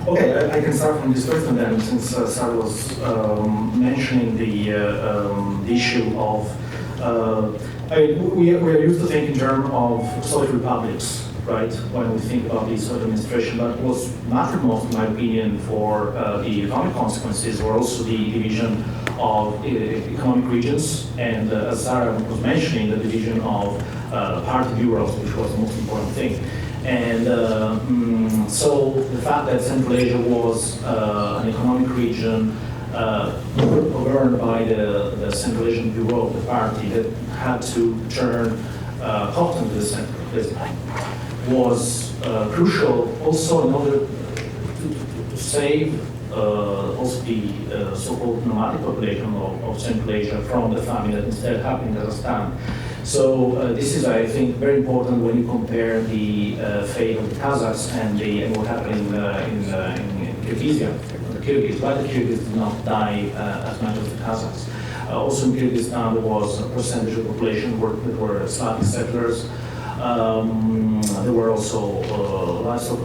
Okay, I can start from this first one then, since Sarah was mentioning the issue of, I mean, we are used to think in terms of Soviet republics, right, when we think about the Soviet administration, but what mattered most, in my opinion, for the economic consequences were also the division of economic regions, and as Sarah was mentioning, the division of party bureaus, which was the most important thing. And so the fact that Central Asia was an economic region governed by the Central Asian Bureau of the party that had to turn cotton to the center was crucial also in order to save also the so-called nomadic population of Central Asia from the famine that instead happened in Kazakhstan. So this is, I think, very important when you compare the fate of the Kazakhs and what happened in Kyrgyzstan. The Kyrgyz, but the Kyrgyz did not die as much as the Kazakhs. Also in Kyrgyzstan, there was a percentage of the population that were Slavic settlers. There were also livestock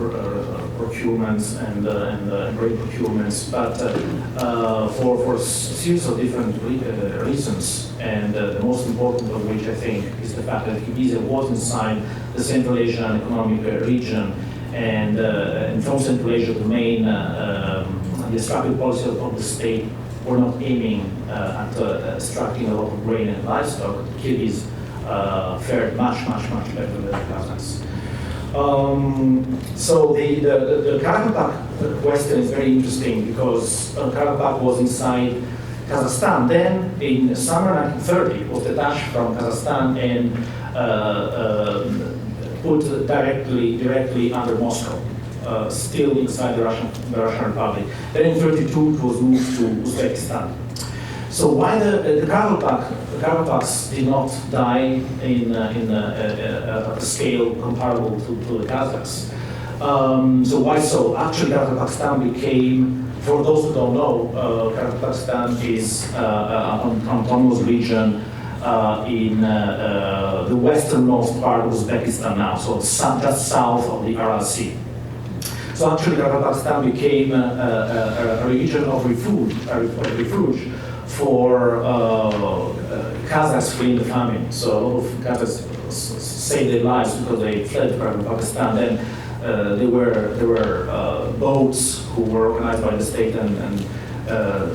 procurements and grain procurements, but for a series of different reasons, and the most important of which I think is the fact that Kyrgyzstan was inside the Central Asian economic region, and from Central Asia, the main the extractive policy of the state were not aiming at extracting a lot of grain and livestock. Kyrgyz fared much better than the Kazakhs. So the Karabakh question is very interesting because Karabakh was inside Kazakhstan. Then in summer 1930, it was detached from Kazakhstan and put directly under Moscow, still inside the Russian Republic. Then in 1932, it was moved to Uzbekistan. So why the Karabakhs did not die in a scale comparable to the Kazakhs? So why so? Actually, Kazakhstan became, for those who don't know, Kazakhstan is an autonomous region in the westernmost part of Uzbekistan now, so just south of the Aral Sea. So actually, Kazakhstan became a region of refuge for Kazakhs fleeing the famine. So a lot of Kazakhs saved their lives because they fled from Pakistan. Then there were boats who were organized by the state and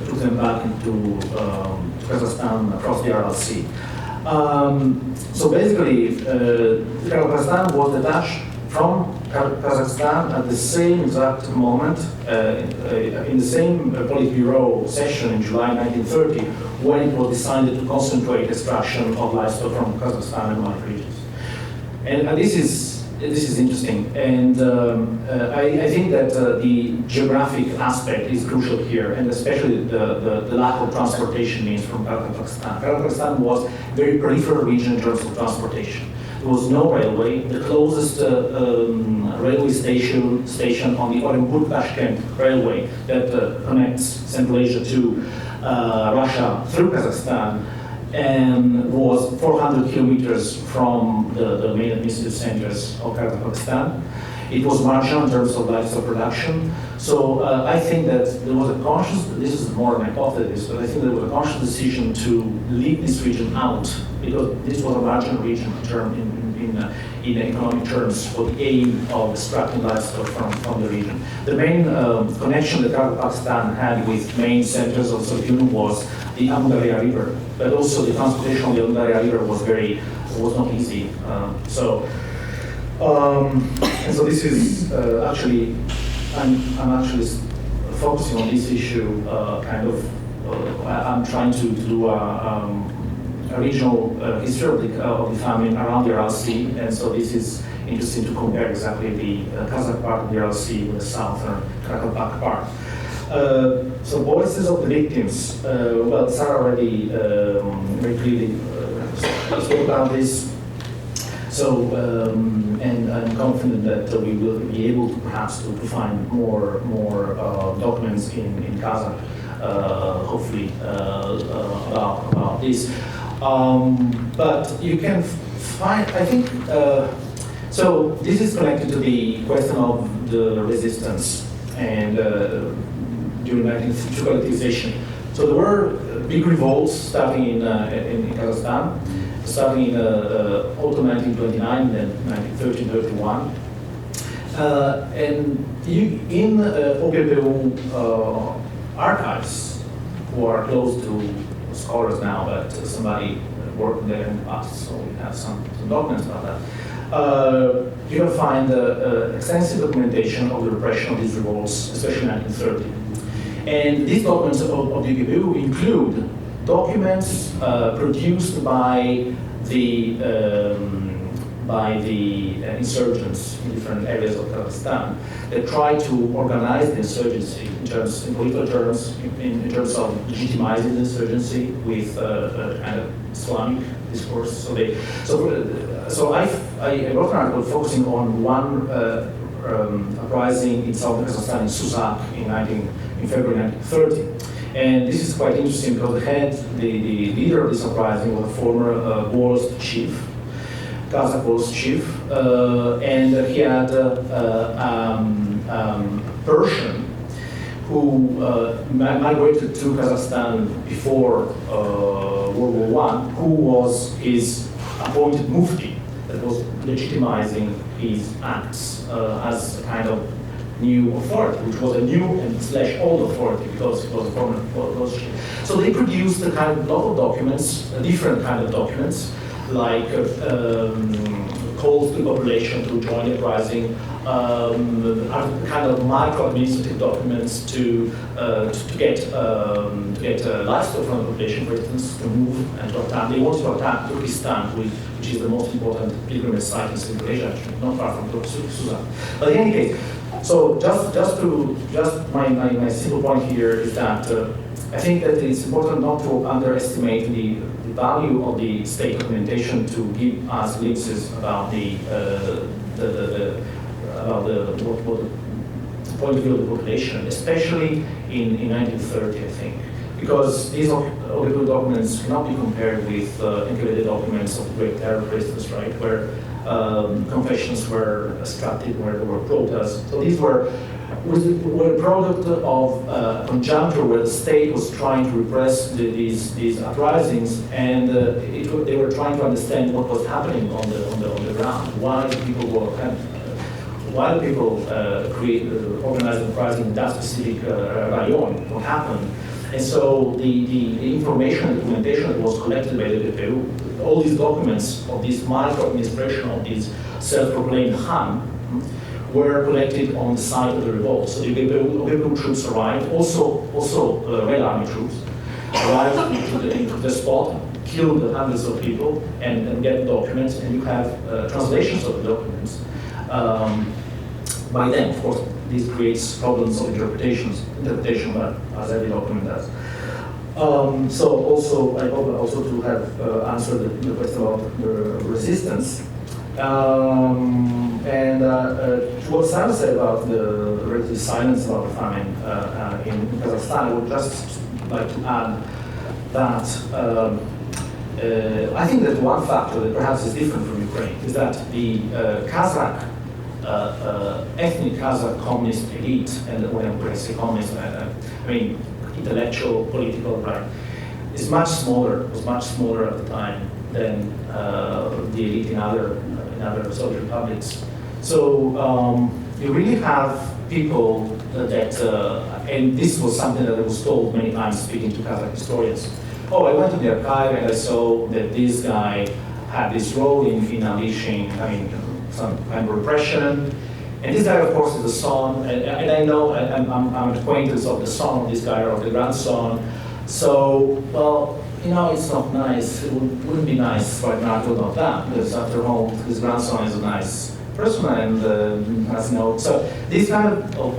took them back into Kazakhstan across the Aral Sea. So basically, Kazakhstan was detached from Kazakhstan at the same exact moment, in the same Politburo session in July 1930, when it was decided to concentrate extraction of livestock from Kazakhstan and other regions. And this is interesting, and I think that the geographic aspect is crucial here, and especially the lack of transportation means from Kazakhstan. Kazakhstan was a very peripheral region in terms of transportation. There was no railway. The closest railway station on the Orenburg-Tashkent railway that connects Central Asia to Russia through Kazakhstan and was 400 kilometers from the main administrative centers of Kazakhstan. It was marginal in terms of livestock production. So I think that there was a conscious, this is more an hypothesis, but I think there was a conscious decision to leave this region out because this was a marginal region in economic terms for the aim of extracting livestock from the region. The main connection that Kazakhstan had with main centers of Soviet Union was the Amu Darya River, but also the transportation on the Amu Darya River was not easy. And so this is actually, I'm actually focusing on this issue. I'm trying to do a regional history of the famine around the Aral Sea, and so this is interesting to compare exactly the Kazakh part of the Aral Sea with the southern Karabakh part. So voices of the victims. Well, Sarah already very clearly spoke about this. So, and I'm confident that we will be able to perhaps to find more documents in Kazakh, hopefully about this. But you can find, I think, so this is connected to the question of the resistance. and during 1952 collectivization. So there were big revolts starting in Kazakhstan, starting in autumn 1929, then 1930-31. And in OGPU archives, who are close to scholars now, but somebody worked there in the past, so we have some documents about that. You can find extensive documentation of the repression of these revolts, especially in 1930. And these documents of the OGPU include documents produced by the insurgents in different areas of Kazakhstan that try to organize the insurgency in political terms, in terms of legitimizing the insurgency with kind of Islamic discourse. So I wrote an article focusing on one uprising in southern Kazakhstan, in Susak, in February 1930. And this is quite interesting because the leader of this uprising was a former Golost chief, Kazakh Golost chief, and he had Persian who migrated to Kazakhstan before World War I, who was his appointed mufti that was legitimizing his acts as a kind of new authority, which was a new and / old authority because it was a former Golost chief. So they produced a kind of lot of documents, different kind of documents, like calls to the population to join the uprising, kind of micro-administrative documents to get livestock from the population, for instance, to move and to attack. They wanted to attack Turkestan, which is the most important pilgrimage site in Central Asia, actually, not far from Susak. But in any case, so just my simple point here is that I think that it's important not to underestimate the value of the state documentation to give us glimpses about the point of view of the population, especially in 1930, I think, because these OGPU documents cannot be compared with encrypted documents of the Great Terror, for instance, right, where confessions were extracted, where there were protests. So these were a product of a conjuncture where the state was trying to repress these uprisings, and they were trying to understand what was happening on the ground. Why people organized an uprising in that specific rayon? What happened? And so the information and documentation that was collected by the OGPU, all these documents of this micro-administration of these self-proclaimed Khan, were collected on the site of the revolt. So the OGPU troops arrived, also Red Army troops, arrived into the spot, killed hundreds of people, and get documents, and you have translations of the documents. By then, of course, this creates problems of interpretation, but as every document does. So also, I hope also to have answered the question about the resistance. And to what Sam said about the relative silence about the famine in Kazakhstan, I would just like to add that I think that one factor that perhaps is different from Ukraine is that the Kazakh ethnic Kazakh communist elite, and when I say communist, I mean intellectual, political, right, was much smaller at the time than the elite in other Soviet republics. So you really have people that, and this was something that I was told many times speaking to Kazakh historians. Oh, I went to the archive and I saw that this guy had this role in unleashing, some kind of repression. And this guy, of course, is the son, and I know, I'm an acquaintance of the son of this guy, or the grandson. So, well, it's not nice. It wouldn't be nice right now to about that, because after all, his grandson is a nice person and has so this kind of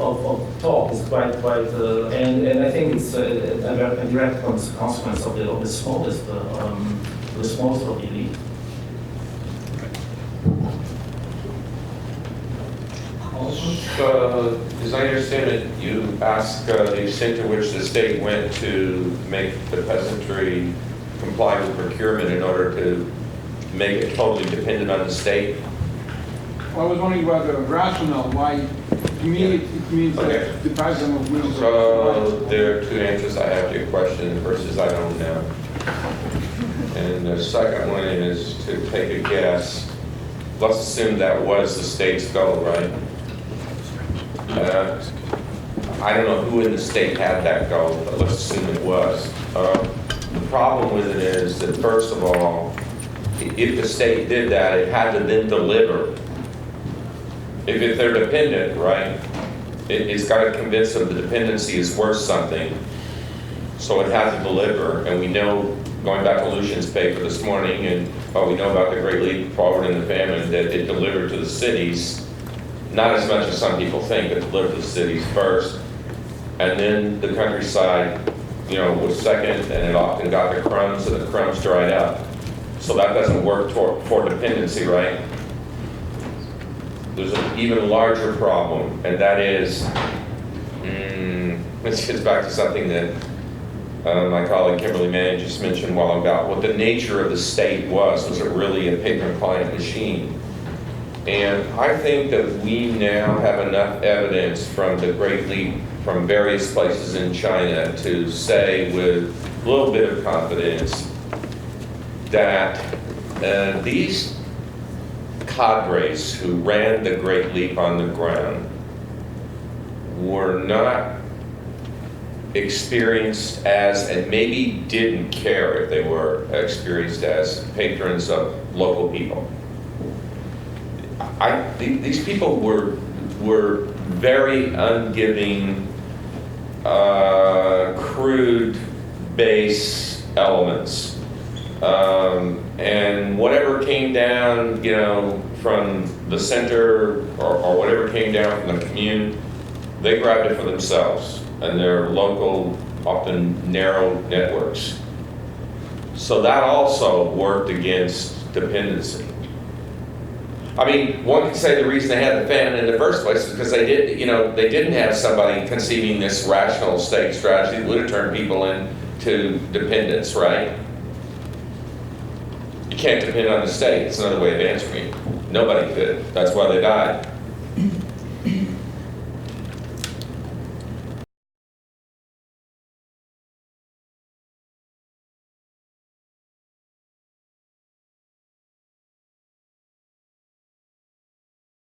talk is quite, and I think it's a direct consequence of the smallest of the elite. As I understand it, you asked the extent to which the state went to make the peasantry comply with procurement in order to make it totally dependent on the state. Well, I was wondering about the rationale why It means Okay. that the pattern of winds. So there are two answers I have to your question. The first is I don't know. And the second one is to take a guess. Let's assume that was the state's goal, right? I don't know who in the state had that goal, but let's assume it was. The problem with it is that, first of all, if the state did that, it had to then deliver. If they're dependent, right, it's got to convince them the dependency is worth something, so it has to deliver. And we know, going back to Lucian's paper this morning, and what we know about the Great Leap Forward and the famine, that it delivered to the cities, not as much as some people think, but delivered to the cities first, and then the countryside, was second, and it often got the crumbs, and the crumbs dried up. So that doesn't work for dependency, right? There's an even larger problem, and that is, this gets back to something that my colleague Kimberly Mann just mentioned a while about what the nature of the state was. Was it really a paper-client machine? And I think that we now have enough evidence from the Great Leap from various places in China to say with a little bit of confidence that these cadres who ran the Great Leap on the ground were not experienced as, and maybe didn't care if they were experienced as, patrons of local people. These people were very ungiving, crude base elements. And whatever came down, from the center or whatever came down from the commune, they grabbed it for themselves and their local, often narrow networks. So that also worked against dependency. I mean, one could say the reason they had the famine in the first place is because they didn't have somebody conceiving this rational state strategy that would have turned people into dependence, right? You can't depend on the state. It's another way of answering it. Nobody could. That's why they died.